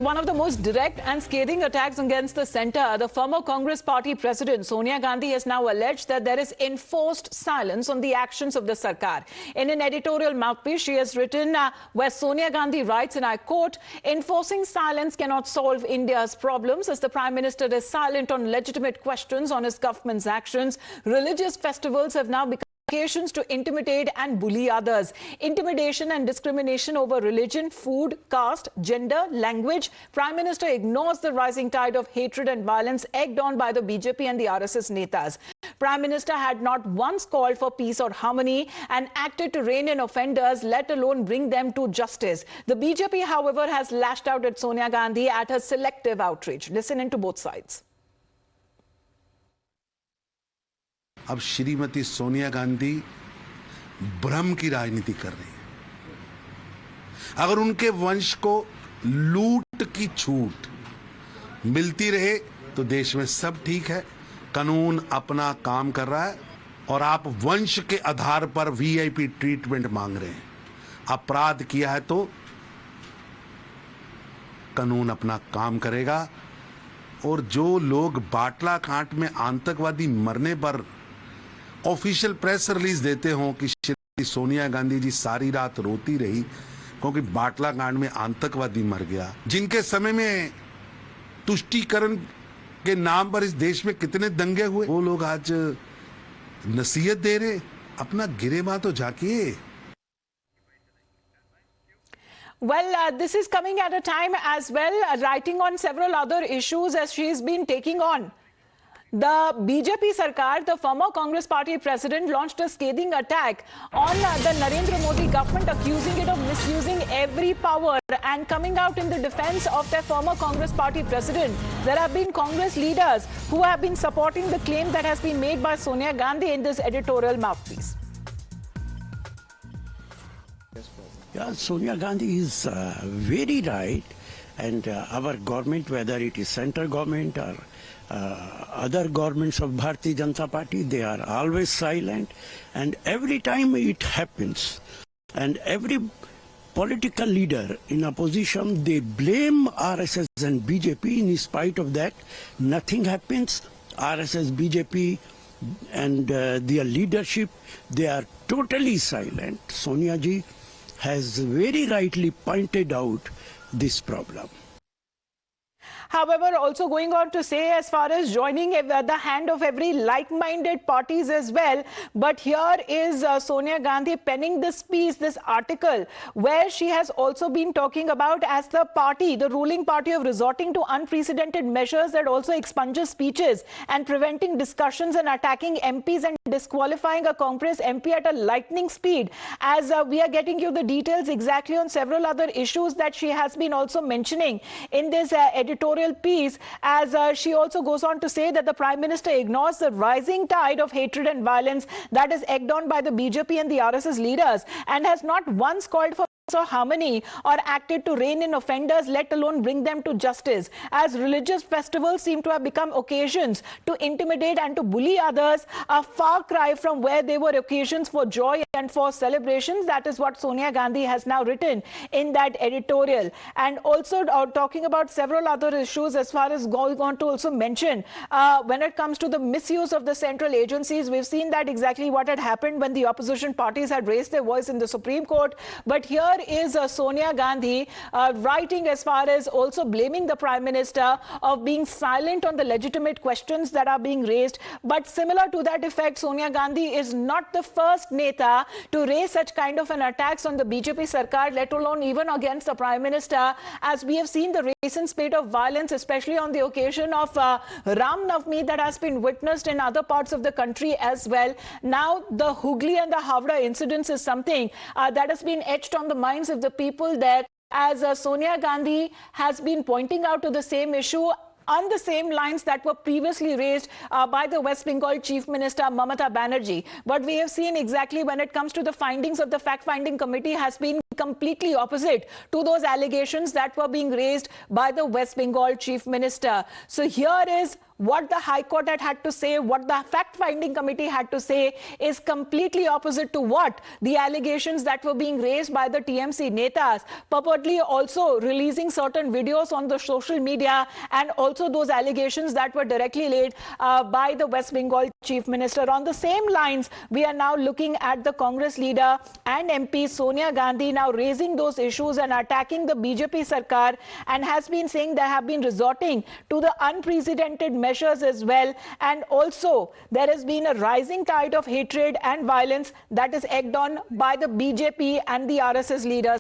One of the most direct and scathing attacks against the centre, the former Congress party president Sonia Gandhi has now alleged that there is enforced silence on the actions of the Sarkar. In an editorial mouthpiece, she has written where Sonia Gandhi writes, and I quote, "Enforcing silence cannot solve India's problems as the Prime Minister is silent on legitimate questions on his government's actions. Religious festivals have now become occasions to intimidate and bully others. Intimidation and discrimination over religion, food, caste, gender, language. Prime Minister ignores the rising tide of hatred and violence egged on by the BJP and the RSS netas. Prime Minister had not once called for peace or harmony and acted to rein in offenders, let alone bring them to justice. The BJP, however, has lashed out at Sonia Gandhi at her selective outrage. Listen into both sides. अब श्रीमती सोनिया गांधी भ्रम की राजनीति कर रही है। अगर उनके वंश को लूट की छूट मिलती रहे तो देश में सब ठीक है, कानून अपना काम कर रहा है और आप वंश के आधार पर वीआईपी ट्रीटमेंट मांग रहे हैं। अपराध किया है तो कानून अपना काम करेगा और जो लोग बाटला कांड में आतंकवादी मरने पर ऑफिशियल प्रेस रिलीज देते हों कि श्री सोनिया गांधी जी सारी रात रोती रही क्योंकि बाटला कांड में आतंकवादी मर गया, जिनके समय में तुष्टीकरण के नाम पर इस देश में कितने दंगे हुए, वो लोग आज नसीहत दे रहे। अपना गिरेबां तो झांकिए। Well, this is coming at a time as well, writing on several other issues as she's been taking on. The BJP Sarkar, the former Congress party president, launched a scathing attack on the Narendra Modi government, accusing it of misusing every power and coming out in the defense of their former Congress party president. There have been Congress leaders who have been supporting the claim that has been made by Sonia Gandhi in this editorial mouthpiece. Yeah, Sonia Gandhi is very right, and our government, whether it is central government or other governments of Bharatiya Janata Party, they are always silent, and every time it happens, and every political leader in opposition, they blame RSS and BJP. In spite of that, nothing happens. RSS, BJP and their leadership, they are totally silent. Sonia ji has very rightly pointed out this problem. However, also going on to say, as far as joining the hand of every like-minded parties as well. But here is Sonia Gandhi penning this piece, this article, where she has also been talking about as the party, the ruling party, of resorting to unprecedented measures that also expunges speeches and preventing discussions and attacking MPs and disqualifying a Congress MP at a lightning speed. As we are getting you the details exactly on several other issues that she has been also mentioning in this editorial piece, as she also goes on to say that the Prime Minister ignores the rising tide of hatred and violence that is egged on by the BJP and the RSS leaders and has not once called for or harmony or acted to rein in offenders, let alone bring them to justice. As religious festivals seem to have become occasions to intimidate and to bully others, a far cry from where they were occasions for joy and for celebrations. That is what Sonia Gandhi has now written in that editorial. And also talking about several other issues, as far as going on to also mention when it comes to the misuse of the central agencies. We've seen that exactly what had happened when the opposition parties had raised their voice in the Supreme Court. But here is Sonia Gandhi writing as far as also blaming the Prime Minister of being silent on the legitimate questions that are being raised. But similar to that effect, Sonia Gandhi is not the first neta to raise such kind of an attacks on the BJP Sarkar, let alone even against the Prime Minister, as we have seen the recent spate of violence, especially on the occasion of Ram Navami, that has been witnessed in other parts of the country as well. Now, the Hooghly and the Howrah incidents is something that has been etched on the minds of the people there, as Sonia Gandhi has been pointing out to the same issue on the same lines that were previously raised by the West Bengal Chief Minister Mamata Banerjee. But we have seen exactly when it comes to the findings of the fact-finding committee has been completely opposite to those allegations that were being raised by the West Bengal Chief Minister. So here is what the High Court had to say, what the fact-finding committee had to say is completely opposite to what the allegations that were being raised by the TMC netas, purportedly also releasing certain videos on the social media, and also those allegations that were directly laid by the West Bengal Chief Minister. On the same lines, we are now looking at the Congress leader and MP Sonia Gandhi now raising those issues and attacking the BJP Sarkar, and has been saying they have been resorting to the unprecedented measures as well. And also, there has been a rising tide of hatred and violence that is egged on by the BJP and the RSS leaders.